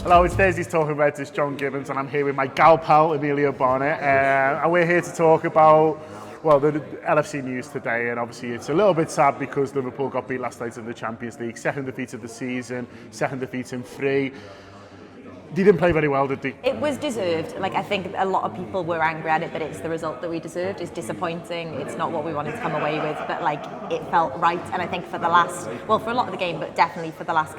Hello, it's Thursday's Talking Reds, it's John Gibbons, and I'm here with my gal pal, Emilia Bona, and we're here to talk about, well, the LFC news today, and obviously it's a little bit sad because Liverpool got beat last night in the Champions League, second defeat of the season, second defeat in three. They didn't play very well, did they? It was deserved. Like, I think a lot of people were angry at it, but it's the result that we deserved. It's disappointing. It's not what we wanted to come away with, but like, it felt right. And I think for the last, well, for a lot of the game, but definitely for the last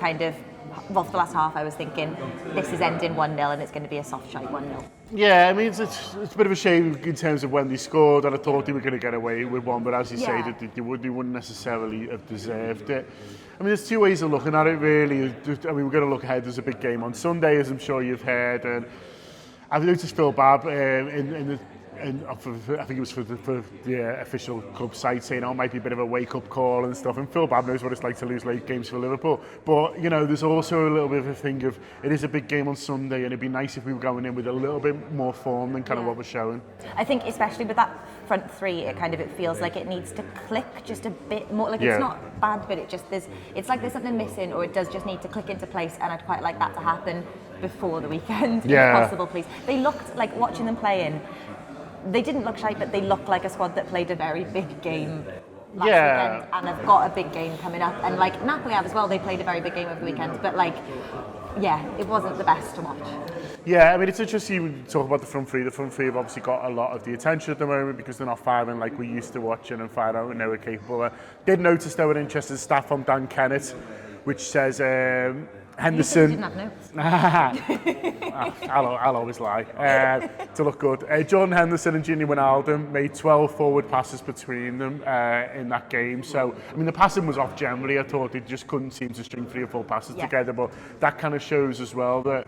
for the last half, I was thinking this is ending 1-0 and it's going to be a soft shite 1-0. Yeah, I mean, it's a bit of a shame in terms of when they scored, and I thought they were going to get away with one, but as you say, they wouldn't necessarily have deserved it. I mean, there's two ways of looking at it, really. I mean, we're going to look ahead. There's a big game on Sunday, as I'm sure you've heard, and I've noticed Phil Babb I think it was for the official club site saying, it might be a bit of a wake-up call and stuff, and Phil Babb knows what it's like to lose late games for Liverpool, but you know, there's also a little bit of a thing of it is a big game on Sunday, and it'd be nice if we were going in with a little bit more form than kind of what we're showing. I think especially with that front three, it feels like it needs to click just a bit more. Like, it's not bad, but it's like there's something missing, or it does just need to click into place, and I'd quite like that to happen before the weekend, if possible, please. They looked like, watching them playing, they didn't look shy, but they looked like a squad that played a very big game last weekend, and have got a big game coming up. And like Napoli have as well, they played a very big game over the weekend, but like, it wasn't the best to watch. Yeah, I mean, it's interesting when you talk about the front three. The front three have obviously got a lot of the attention at the moment because they're not firing like we used to watching and firing out and they were capable. Did notice there were interesting stat from Dan Kennett, which says Henderson. You didn't have notes. I'll always lie to look good. Jordan Henderson and Gini Wijnaldum made 12 forward passes between them in that game. So, I mean, the passing was off generally. I thought they just couldn't seem to string 3 or 4 passes together. But that kind of shows as well that,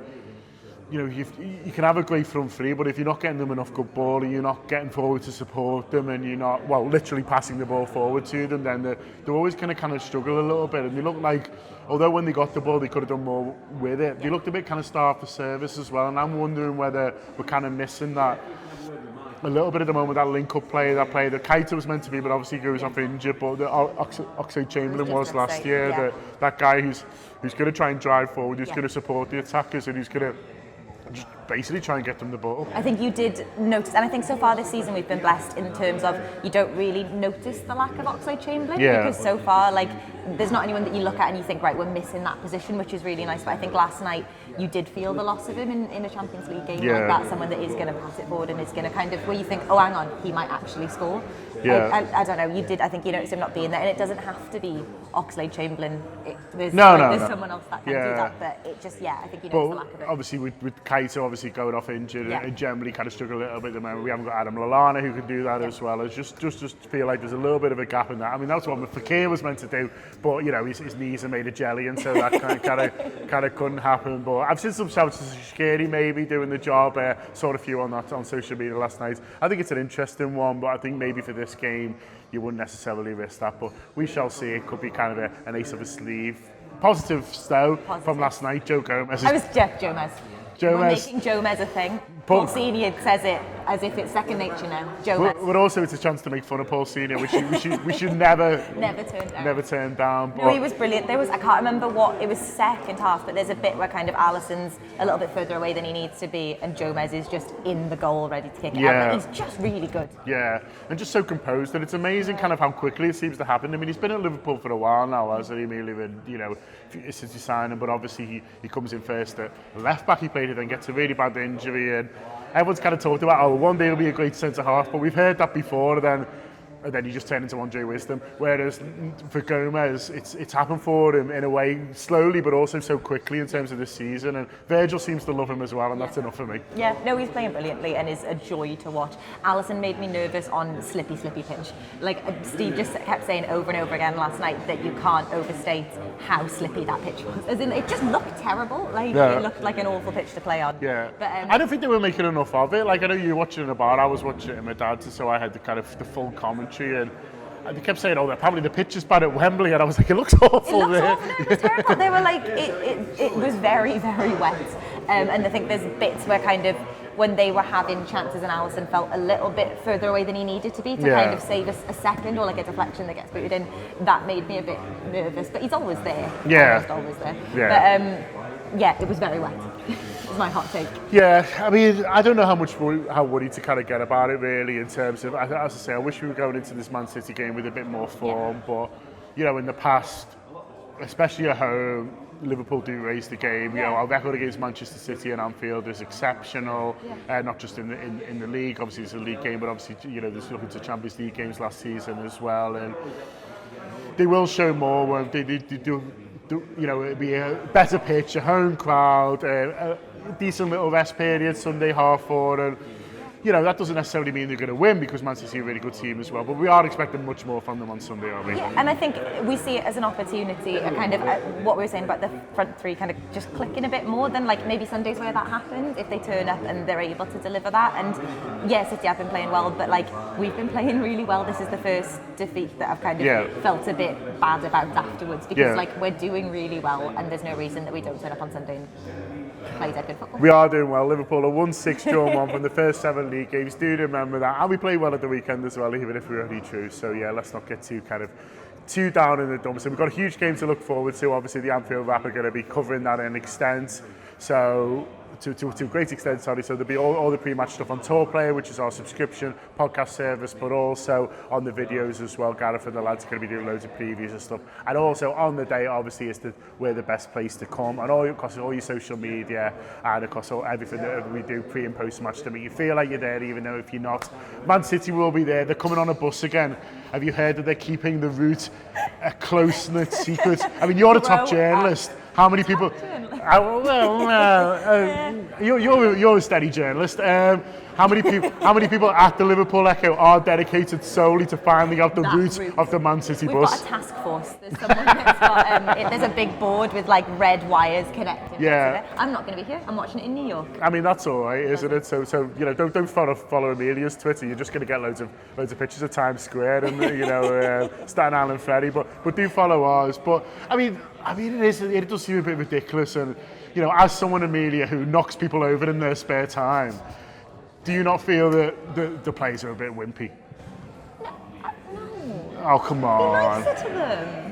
you know, you can have a great front three, but if you're not getting them enough good ball, and you're not getting forward to support them, and you're not, well, literally passing the ball forward to them, then they're always going to kind of struggle a little bit. And they look like, although when they got the ball, they could have done more with it, they looked a bit kind of starved for service as well. And I'm wondering whether we're kind of missing that a little bit at the moment, that link-up play that Keita was meant to be, but obviously goes off injured. But Oxlade-Chamberlain was last year, that guy who's going to try and drive forward, who's going to support the attackers, and who's going to just basically try and get them the ball. I think you did notice, and I think so far this season we've been blessed in terms of you don't really notice the lack of Oxlade-Chamberlain because so far, like, there's not anyone that you look at and you think, right, we're missing that position, which is really nice. But I think last night you did feel the loss of him in a Champions League game like that, someone that is going to pass it forward and is going to kind of, where you think, oh, hang on, he might actually score. I don't know, I think you noticed him not being there, and it doesn't have to be Oxlade-Chamberlain. There's someone else that can do that, but it just, I think you noticed the lack of it. Obviously with Keita obviously going off injured and generally kind of struggle a little bit at the moment. We haven't got Adam Lallana who can do that as well. It's just feel like there's a little bit of a gap in that. I mean, that's what Fekir was meant to do, but you know, his knees are made of jelly, and so that kind of couldn't happen. But I've seen some shouts to Shaqiri maybe doing the job. Saw a few on that on social media last night. I think it's an interesting one, but I think maybe for this game you wouldn't necessarily risk that. But we shall see. It could be kind of an ace of a sleeve. Positives though from last night. Joe Gomez. Joe Gomez. We're making Joe Mez a thing. Paul Senior says it as if it's second nature now. Joe Mez. But also it's a chance to make fun of Paul Senior, which we should never turn down. But no, he was brilliant. I can't remember what it was, second half, but there's a bit where kind of Alisson's a little bit further away than he needs to be, and Joe Mez is just in the goal, ready to kick it out. He's just really good. Yeah, and just so composed, and it's amazing kind of how quickly it seems to happen. I mean, he's been at Liverpool for a while now, hasn't he? Really, you know, since he signed him, but obviously he comes in first at left back. He played it, then gets a really bad injury, and everyone's kind of talked about, one day he'll be a great centre half, but we've heard that before, and then you just turn into Andre Wisdom. Whereas for Gomez, it's happened for him in a way slowly, but also so quickly in terms of this season. And Virgil seems to love him as well, and that's enough for me. Yeah, no, he's playing brilliantly and is a joy to watch. Alisson made me nervous on slippy pitch. Like Steve just kept saying over and over again last night that you can't overstate how slippy that pitch was. As in, it just looked terrible. Like it looked like an awful pitch to play on. Yeah, but I don't think they were making enough of it. Like, I know you were watching it in a bar. I was watching it at my dad's, so I had the full commentary. And they kept saying, apparently the pitch is bad at Wembley, and I was like, it looks awful. It looks awful. No, it was terrible. They were like, it was very, very wet. And I think there's bits where kind of, when they were having chances and Alisson felt a little bit further away than he needed to be to kind of save a second, or like a deflection that gets booted in, that made me a bit nervous. But he's always there. Yeah. Almost always there. Yeah. But it was very wet. my hot take. Yeah, I mean, I don't know how worried to kind of get about it really in terms of, as I say, I wish we were going into this Man City game with a bit more form, but, you know, in the past, especially at home, Liverpool do raise the game. You know, our record against Manchester City and Anfield is exceptional. Not just in the league. Obviously, it's a league game, but obviously, you know, there's looking to Champions League games last season as well. And they will show more. Won't they? They do, you know, it'll be a better pitch, a home crowd, a decent little rest period, Sunday 4:30, and you know, that doesn't necessarily mean they're going to win because Man City are a really good team as well, but we are expecting much more from them on Sunday, aren't we? Yeah, and I think we see it as an opportunity, a kind of what we were saying about the front three kind of just clicking a bit more than like maybe Sundays where that happens, if they turn up and they're able to deliver that. And yeah, City have been playing well, but like we've been playing really well. This is the first defeat that I've kind of felt a bit bad about afterwards because like we're doing really well and there's no reason that we don't turn up on Sunday and play dead good football. We are doing well. Liverpool are 1-6 drawn 1 from the first 7 league games. Do remember that. And we played well at the weekend as well, even if we're only true. So yeah, let's not get too down in the dumps. So we've got a huge game to look forward to. Obviously, the Anfield Wrap are going to be covering that in extent. So to a great extent, sorry. So there'll be all the pre-match stuff on Tour Player, which is our subscription podcast service, but also on the videos as well. Gareth and the lads are going to be doing loads of previews and stuff. And also on the day, obviously, we're the best place to come. And across all your social media and across everything that we do pre and post match to make you feel like you're there, even though if you're not. Man City will be there. They're coming on a bus again. Have you heard that they're keeping the route a close-knit secret? I mean, you're a top journalist. How many people? You're a steady journalist. How many people at the Liverpool Echo are dedicated solely to finding out the route of the Man City bus? We've got a task force. There's someone that's got. There's a big board with like red wires connected. Yeah. I'm not going to be here. I'm watching it in New York. I mean, that's all right, isn't it? So you know, don't follow Emilia's Twitter. You're just going to get loads of pictures of Times Square and you know Staten Island Ferry. But do follow ours. But I mean, it does seem a bit ridiculous. And you know, as someone, Emilia, who knocks people over in their spare time, do you not feel that the players are a bit wimpy? No. Oh, come on. Be nicer to them.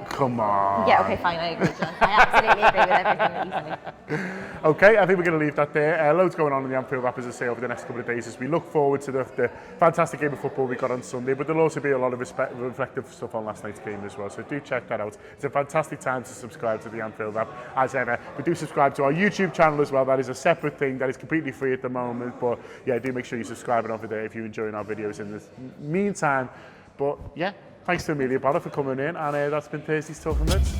Come on. Yeah, okay, fine, I agree, John. I absolutely agree with everything that you say. Okay, I think we're going to leave that there. Loads going on in the Anfield Wrap, as I say, over the next couple of days as we look forward to the fantastic game of football we got on Sunday, but there'll also be a lot of reflective stuff on last night's game as well, so do check that out. It's a fantastic time to subscribe to the Anfield Wrap, as ever. We do subscribe to our YouTube channel as well. That is a separate thing that is completely free at the moment, but yeah, do make sure you subscribe over there if you're enjoying our videos in the meantime. But yeah, thanks to Emilia Bona for coming in, and that's been Thursday's Talking Reds.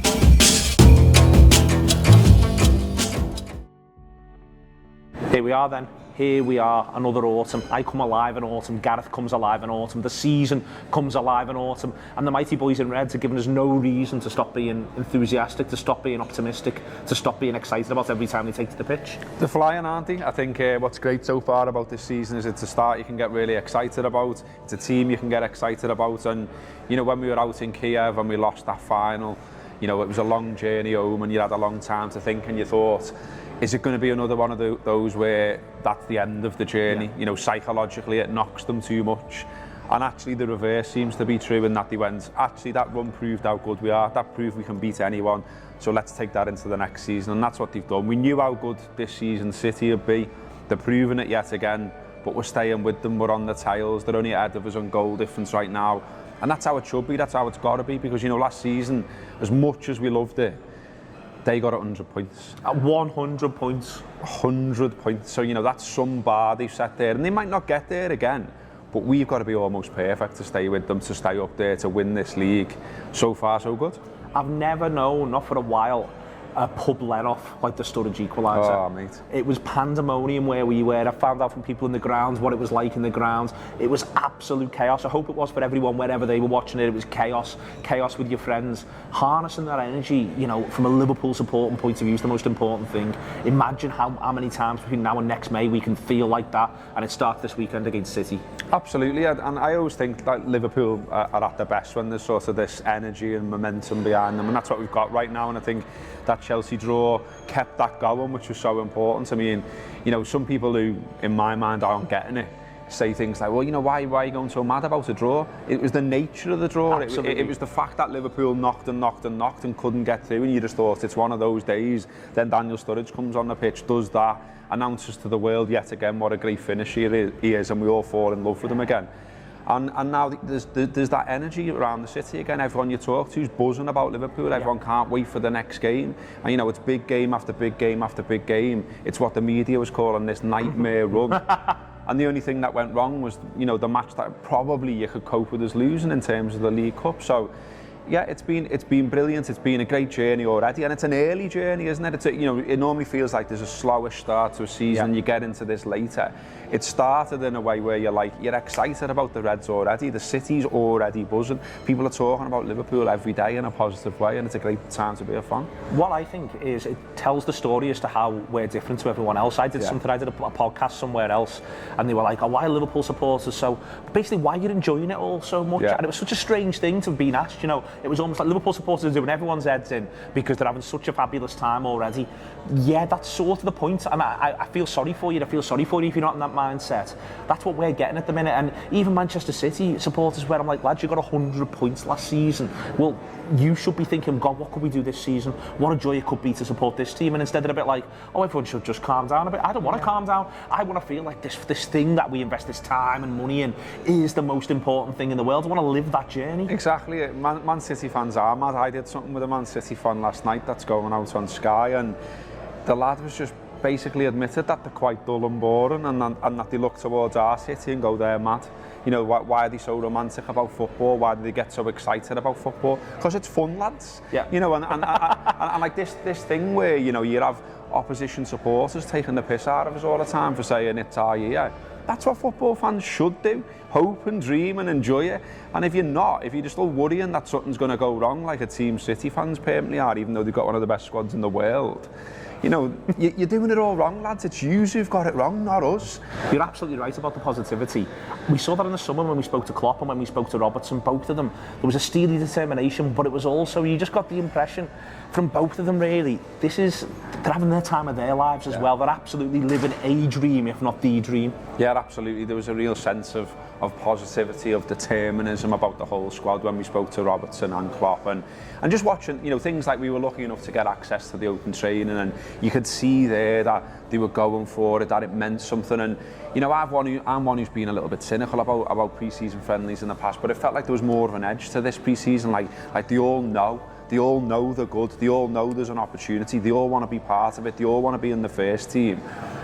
Here we are then. Here we are, another autumn. I come alive in autumn, Gareth comes alive in autumn, the season comes alive in autumn, and the mighty boys in Reds are giving us no reason to stop being enthusiastic, to stop being optimistic, to stop being excited about every time they take to the pitch. They're flying, aren't they? I think what's great so far about this season is it's a start you can get really excited about. It's a team you can get excited about, and you know, when we were out in Kiev and we lost that final, you know, it was a long journey home and you had a long time to think, and you thought, is it going to be another one of those where that's the end of the journey? Yeah. You know, psychologically it knocks them too much. And actually the reverse seems to be true, in that they went, actually that run proved how good we are, that proved we can beat anyone, so let's take that into the next season, and that's what they've done. We knew how good this season City would be, they're proving it yet again, but we're staying with them, we're on the tails, they're only ahead of us on goal difference right now, and that's how it should be, that's how it's got to be, because you know, last season, as much as we loved it, they got 100 points. At 100 points. 100 points. So, you know, that's some bar they've set there. And they might not get there again, but we've got to be almost perfect to stay with them, to stay up there, to win this league. So far, so good. I've never known, not for a while, a pub let-off like the Sturridge equaliser. Oh, mate. It was pandemonium where we were. I found out from people in the grounds what it was like in the grounds. It was absolute chaos. I hope it was for everyone wherever they were watching it. It was chaos. Chaos with your friends. Harnessing that energy, you know, from a Liverpool supporting point of view is the most important thing. Imagine how many times between now and next May we can feel like that, and it starts this weekend against City. Absolutely, and I always think that Liverpool are at their best when there's sort of this energy and momentum behind them, and that's what we've got right now, and I think that Chelsea draw kept that going, which was so important. I mean, you know, some people who, in my mind, aren't getting it, say things like, well, you know, why are you going so mad about a draw? It was the nature of the draw. It was the fact that Liverpool knocked and couldn't get through, and you just thought it's one of those days. Then Daniel Sturridge comes on the pitch, does that, announces to the world yet again what a great finisher he is, and we all fall in love with him again. And now there's that energy around the city again. Everyone you talk to is buzzing about Liverpool. Everyone can't wait for the next game. And you know, it's big game after big game after big game. It's what the media was calling this nightmare run. And the only thing that went wrong was, you know, the match that probably you could cope with us losing in terms of the League Cup. So yeah, it's been brilliant. It's been a great journey already, and it's an early journey, isn't it? You know, it normally feels like there's a slower start to a season. You get into this later. It started in a way where you're excited about the Reds already. The city's already buzzing. People are talking about Liverpool every day in a positive way, and it's a great time to be a fan. What I think is it tells the story as to how we're different to everyone else. I did a podcast somewhere else, and they were like, "Oh, why are Liverpool supporters so?" Basically, why you're enjoying it all so much, and it was such a strange thing to have been asked. You know, it was almost like Liverpool supporters are doing everyone's heads in because they're having such a fabulous time already. Yeah, that's sort of the point, and I feel sorry for you. I feel sorry for you if you're not in that mindset. That's what we're getting at the minute, and even Manchester City supporters, where I'm like, lads, you got 100 points last season. Well, you should be thinking, God, what could we do this season? What a joy it could be to support this team, and instead of a bit like, oh, everyone should just calm down a bit. I don't want to calm down. I want to feel like this thing that we invest this time and money in is the most important thing in the world. I want to live that journey. Exactly. Man City fans are mad. I did something with a Man City fan last night that's going out on Sky, and the lad was just basically admitted that they're quite dull and boring, and that they look towards our city and go, they're mad. You know, why are they so romantic about football? Why do they get so excited about football? Because it's fun, lads. Yeah. You know, and like this thing where, you know, you have opposition supporters taking the piss out of us all the time for saying it's our year. That's what football fans should do. Hope and dream and enjoy it. And if you're just all worrying that something's going to go wrong, like a Team City fans permanently are, even though they've got one of the best squads in the world, you know, you're doing it all wrong, lads. It's you who've got it wrong, not us. You're absolutely right about the positivity. We saw that in the summer when we spoke to Klopp and when we spoke to Robertson, both of them. There was a steely determination, but it was also, you just got the impression from both of them, really, they're having their time of their lives as well. They're absolutely living a dream, if not the dream. Yeah, absolutely. There was a real sense of positivity, of determinism about the whole squad when we spoke to Robertson and Klopp, and just watching, you know, things like we were lucky enough to get access to the open training, and you could see there that they were going for it, that it meant something. And you know, I'm one who's been a little bit cynical about pre-season friendlies in the past, but it felt like there was more of an edge to this pre-season. Like they all know they're good, they all know there's an opportunity, they all want to be part of it, they all want to be in the first team.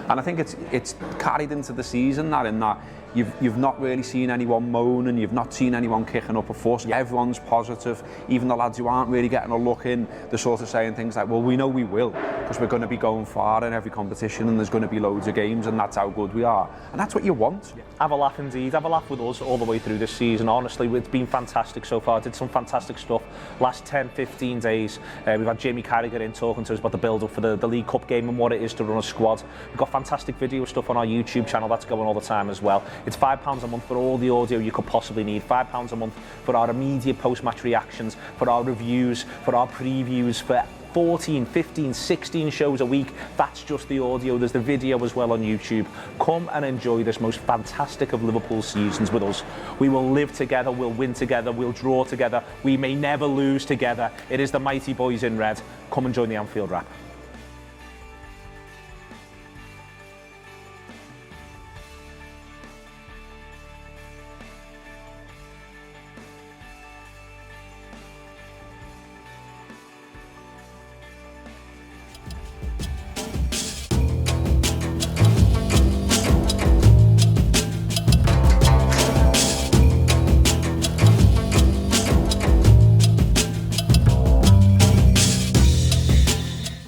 And I think it's carried into the season, that in that you've not really seen anyone moan, and you've not seen anyone kicking up a fuss. Everyone's positive. Even the lads who aren't really getting a look in, they're sort of saying things like, well, we know we will, because we're going to be going far in every competition, and there's going to be loads of games, and that's how good we are. And that's what you want. Have a laugh indeed. Have a laugh with us all the way through this season. Honestly, it's been fantastic so far. Did some fantastic stuff last 10, 15 days. We've had Jamie Carragher in talking to us about the build-up for the League Cup game and what it is to run a squad. We've got fantastic video stuff on our YouTube channel that's going all the time as well. It's £5 a month for all the audio you could possibly need. £5 a month for our immediate post-match reactions, for our reviews, for our previews, for 14, 15, 16 shows a week. That's just the audio. There's the video as well on YouTube. Come and enjoy this most fantastic of Liverpool seasons with us. We will live together, we'll win together, we'll draw together. We may never lose together. It is the mighty boys in red. Come and join the Anfield Wrap.